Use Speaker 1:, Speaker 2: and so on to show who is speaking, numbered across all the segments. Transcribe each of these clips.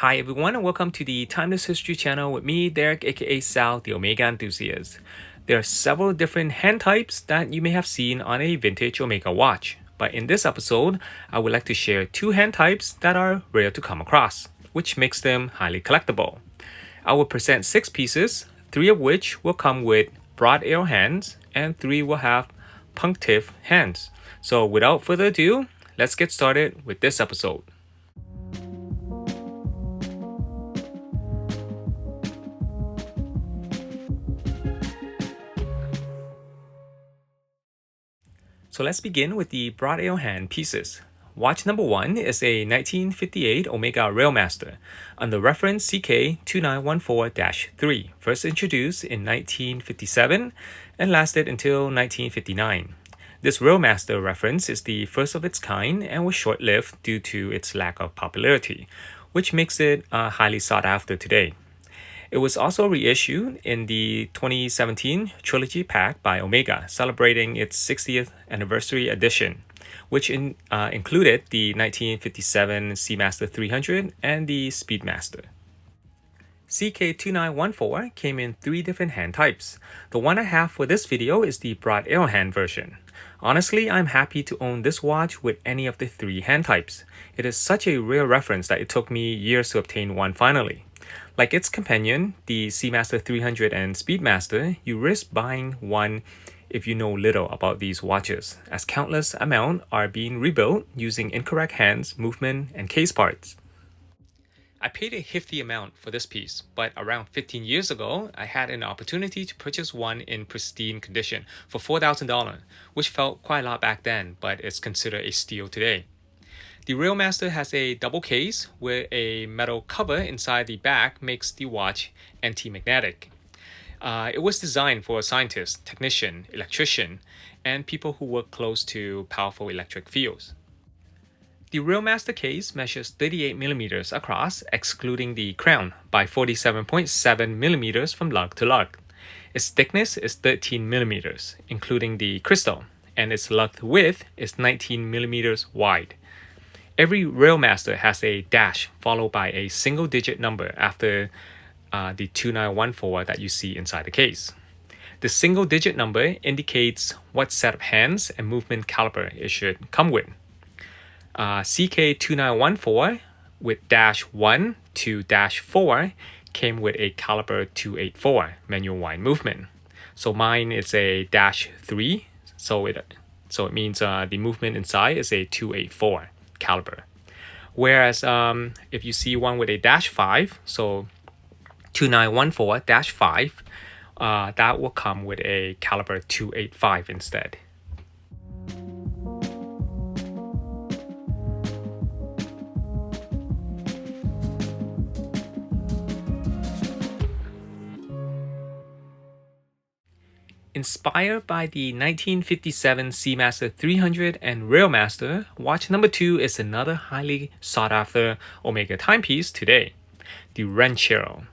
Speaker 1: Hi everyone and welcome to the Timeless History channel with me, Deric, aka Sal, the Omega enthusiast. There are several different hand types that you may have seen on a vintage Omega watch, but in this episode, I would like to share two hand types that are rare to come across, which makes them highly collectible. I will present 6 pieces, 3 of which will come with broad arrow hands, and 3 will have Pontife hands. So without further ado, let's get started with this episode. So let's begin with the broad arrow hand pieces. Watch number 1 is a 1958 Omega Railmaster under reference CK2914-3, first introduced in 1957 and lasted until 1959. This Railmaster reference is the first of its kind and was short-lived due to its lack of popularity, which makes it highly sought after today. It was also reissued in the 2017 Trilogy Pack by Omega, celebrating its 60th anniversary edition, which included the 1957 Seamaster 300 and the Speedmaster. CK2914 came in 3 different hand types. The one I have for this video is the broad arrow hand version. Honestly, I'm happy to own this watch with any of the 3 hand types. It is such a rare reference that it took me years to obtain one finally. Like its companion, the Seamaster 300 and Speedmaster, you risk buying one if you know little about these watches, as countless amounts are being rebuilt using incorrect hands, movement, and case parts. I paid a hefty amount for this piece, but around 15 years ago, I had an opportunity to purchase one in pristine condition for $4,000, which felt quite a lot back then, but is considered a steal today. The Railmaster has a double case with a metal cover inside the back makes the watch anti-magnetic. It was designed for scientists, technicians, electricians, and people who work close to powerful electric fields. The Railmaster case measures 38mm across, excluding the crown, by 47.7mm from lug to lug. Its thickness is 13mm, including the crystal, and its lug width is 19mm wide. Every Railmaster has a dash followed by a single-digit number after the 2914 that you see inside the case. The single-digit number indicates what set of hands and movement caliber it should come with. CK2914 with dash 1 to dash 4 came with a caliber 284 manual wind movement. So mine is a dash 3, so it means the movement inside is a 284 caliber. Whereas if you see one with a dash 5, so 2914-5, that will come with a caliber 285 instead. Inspired by the 1957 Seamaster 300 and Railmaster, watch number 2 is another highly sought-after Omega timepiece today, the Ranchero.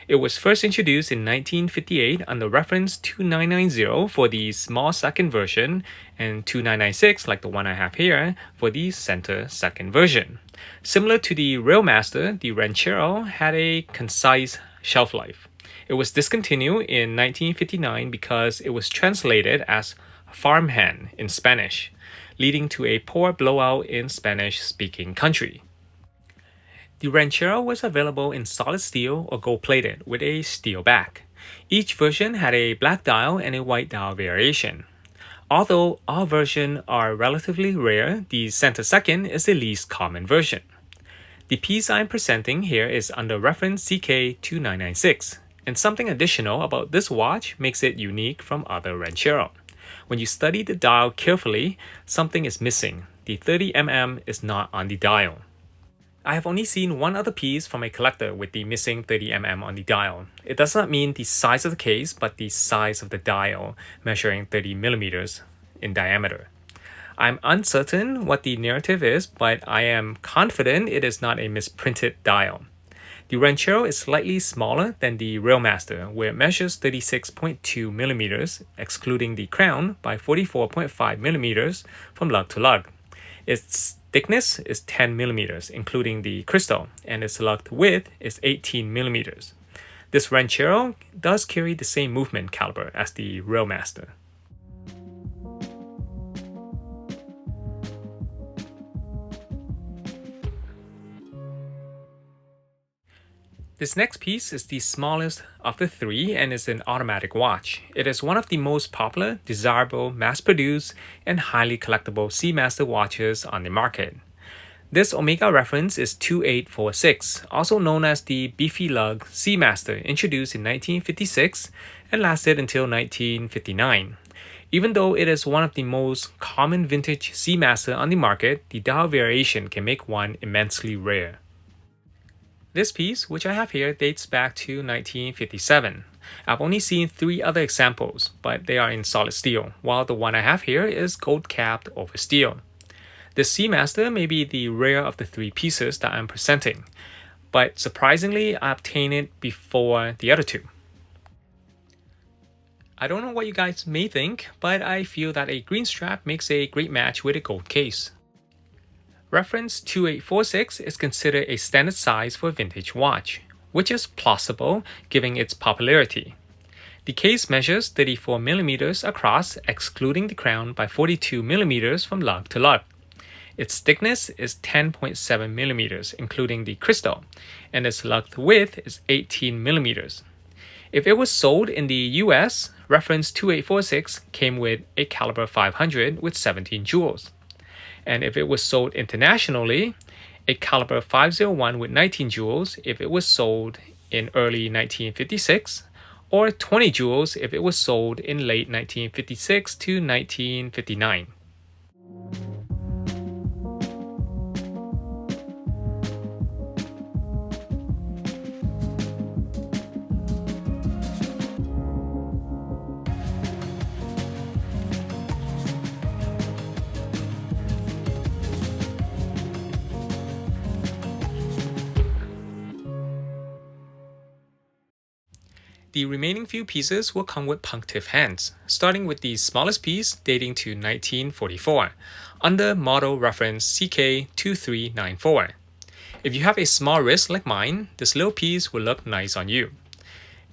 Speaker 1: It was first introduced in 1958 under reference 2990 for the small second version and 2996, like the one I have here, for the center second version. Similar to the Railmaster, the Ranchero had a concise shelf life. It was discontinued in 1959 because it was translated as farmhand in Spanish, leading to a poor blowout in Spanish-speaking country. The Ranchero was available in solid steel or gold-plated with a steel back. Each version had a black dial and a white dial variation. Although all versions are relatively rare, the center second is the least common version. The piece I'm presenting here is under reference CK2996. And something additional about this watch makes it unique from other Ranchero. When you study the dial carefully, something is missing. The 30mm is not on the dial. I have only seen one other piece from a collector with the missing 30mm on the dial. It does not mean the size of the case, but the size of the dial, measuring 30mm in diameter. I'm uncertain what the narrative is, but I am confident it is not a misprinted dial. The Ranchero is slightly smaller than the Railmaster, where it measures 36.2mm, excluding the crown, by 44.5mm from lug to lug. Its thickness is 10 millimeters, including the crystal, and its lug width is 18 millimeters. This Ranchero does carry the same movement caliber as the Railmaster. This next piece is the smallest of the three and is an automatic watch. It is one of the most popular, desirable, mass-produced, and highly collectible Seamaster watches on the market. This Omega reference is 2846, also known as the Beefy Lug Seamaster, introduced in 1956 and lasted until 1959. Even though it is one of the most common vintage Seamaster on the market, the dial variation can make one immensely rare. This piece, which I have here, dates back to 1957. I've only seen 3 other examples, but they are in solid steel, while the one I have here is gold-capped over steel. This Seamaster may be the rare of the 3 pieces that I'm presenting, but surprisingly, I obtained it before the other 2. I don't know what you guys may think, but I feel that a green strap makes a great match with a gold case. Reference 2846 is considered a standard size for a vintage watch, which is plausible given its popularity. The case measures 34 millimeters across, excluding the crown, by 42 millimeters from lug to lug. Its thickness is 10.7 millimeters, including the crystal, and its lug width is 18 millimeters. If it was sold in the US, reference 2846 came with a caliber 500 with 17 jewels. And if it was sold internationally, a caliber 501 with 19 jewels if it was sold in early 1956, or 20 jewels if it was sold in late 1956 to 1959. The remaining few pieces will come with Pontife hands, starting with the smallest piece dating to 1944, under model reference CK2394. If you have a small wrist like mine, this little piece will look nice on you.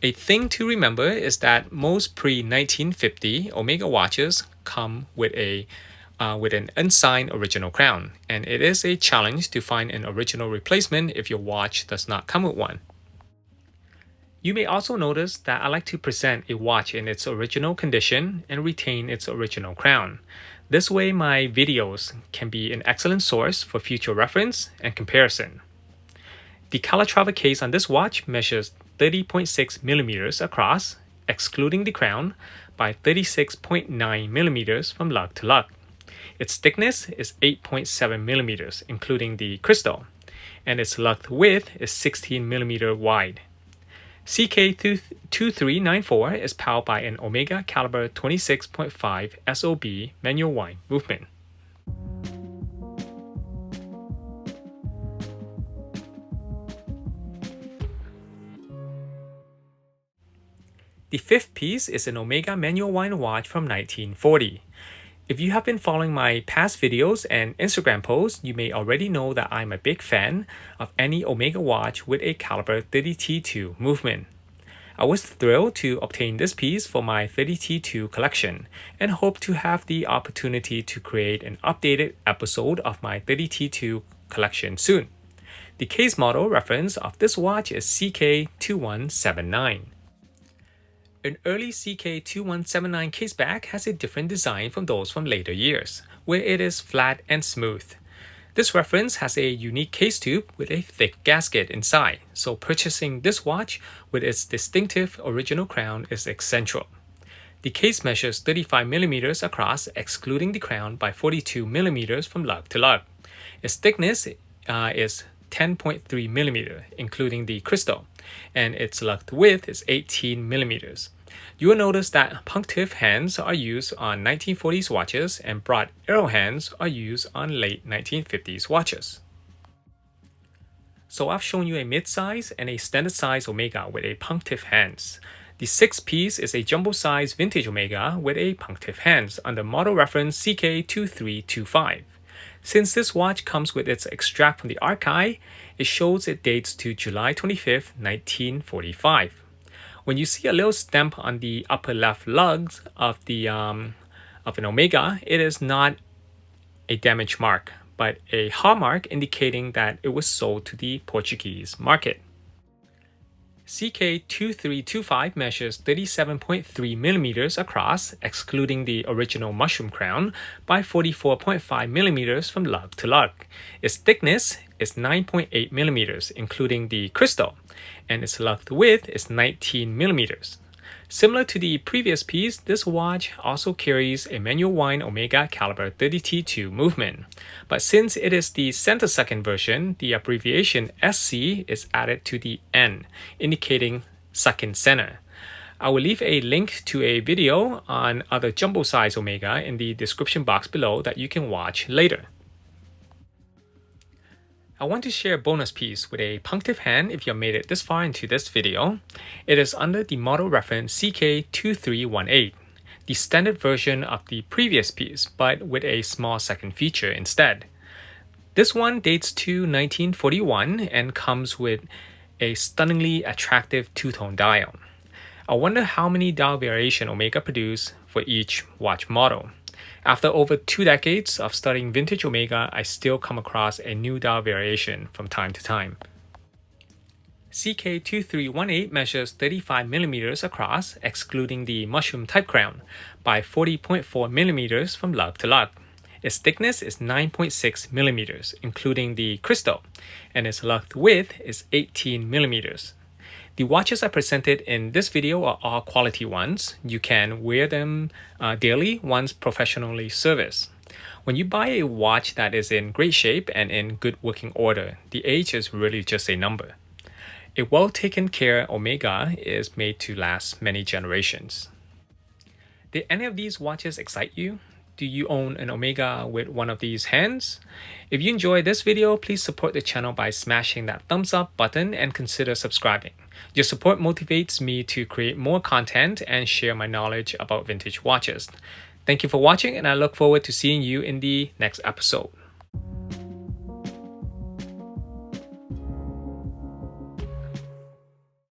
Speaker 1: A thing to remember is that most pre-1950 Omega watches come with an unsigned original crown, and it is a challenge to find an original replacement if your watch does not come with one. You may also notice that I like to present a watch in its original condition and retain its original crown. This way my videos can be an excellent source for future reference and comparison. The Calatrava case on this watch measures 30.6 millimeters across, excluding the crown, by 36.9 millimeters from lug to lug. Its thickness is 8.7 millimeters, including the crystal, and its lug width is 16 millimeter wide. CK2394 is powered by an Omega caliber 26.5 SOB manual wind movement. The fifth piece is an Omega manual wind watch from 1940. If you have been following my past videos and Instagram posts, you may already know that I'm a big fan of any Omega watch with a caliber 30T2 movement. I was thrilled to obtain this piece for my 30T2 collection and hope to have the opportunity to create an updated episode of my 30T2 collection soon. The case model reference of this watch is CK2179. An early CK2179 case back has a different design from those from later years, where it is flat and smooth. This reference has a unique case tube with a thick gasket inside, so purchasing this watch with its distinctive original crown is essential. The case measures 35 millimeters across, excluding the crown, by 42 millimeters from lug to lug. Its thickness is 10.3 millimeter, including the crystal, and its lug width is 18 millimeters. You will notice that Pontife hands are used on 1940s watches and broad arrow hands are used on late 1950s watches. So I've shown you a mid-size and a standard size Omega with a Pontife hands. The sixth piece is a jumbo size vintage Omega with a Pontife hands under model reference CK2325. Since this watch comes with its extract from the archive, it shows it dates to July 25th, 1945. When you see a little stamp on the upper left lugs of an Omega, it is not a damage mark, but a hallmark indicating that it was sold to the Portuguese market. CK2325 measures 37.3 millimeters across, excluding the original mushroom crown, by 44.5 millimeters from lug to lug. Its thickness is 9.8 millimeters, including the crystal, and its lug width is 19 millimeters. Similar to the previous piece, this watch also carries a manual wind Omega caliber 30T2 movement. But since it is the centisecond version, the abbreviation SC is added to the N, indicating second center. I will leave a link to a video on other jumbo size Omega in the description box below that you can watch later. I want to share a bonus piece with a Pontife hand if you made it this far into this video. It is under the model reference CK2318, the standard version of the previous piece, but with a small second feature instead. This one dates to 1941 and comes with a stunningly attractive two-tone dial. I wonder how many dial variation Omega produced for each watch model. After over 2 decades of studying vintage Omega, I still come across a new dial variation from time to time. CK2318 measures 35 millimeters across, excluding the mushroom type crown, by 40.4 millimeters from lug to lug. Its thickness is 9.6 millimeters, including the crystal, and its lug width is 18 millimeters. The watches I presented in this video are all quality ones. You can wear them daily once professionally serviced. When you buy a watch that is in great shape and in good working order, the age is really just a number. A well taken care Omega is made to last many generations. Did any of these watches excite you? Do you own an Omega with one of these hands? If you enjoyed this video, please support the channel by smashing that thumbs up button and consider subscribing. Your support motivates me to create more content and share my knowledge about vintage watches. Thank you for watching, and I look forward to seeing you in the next episode.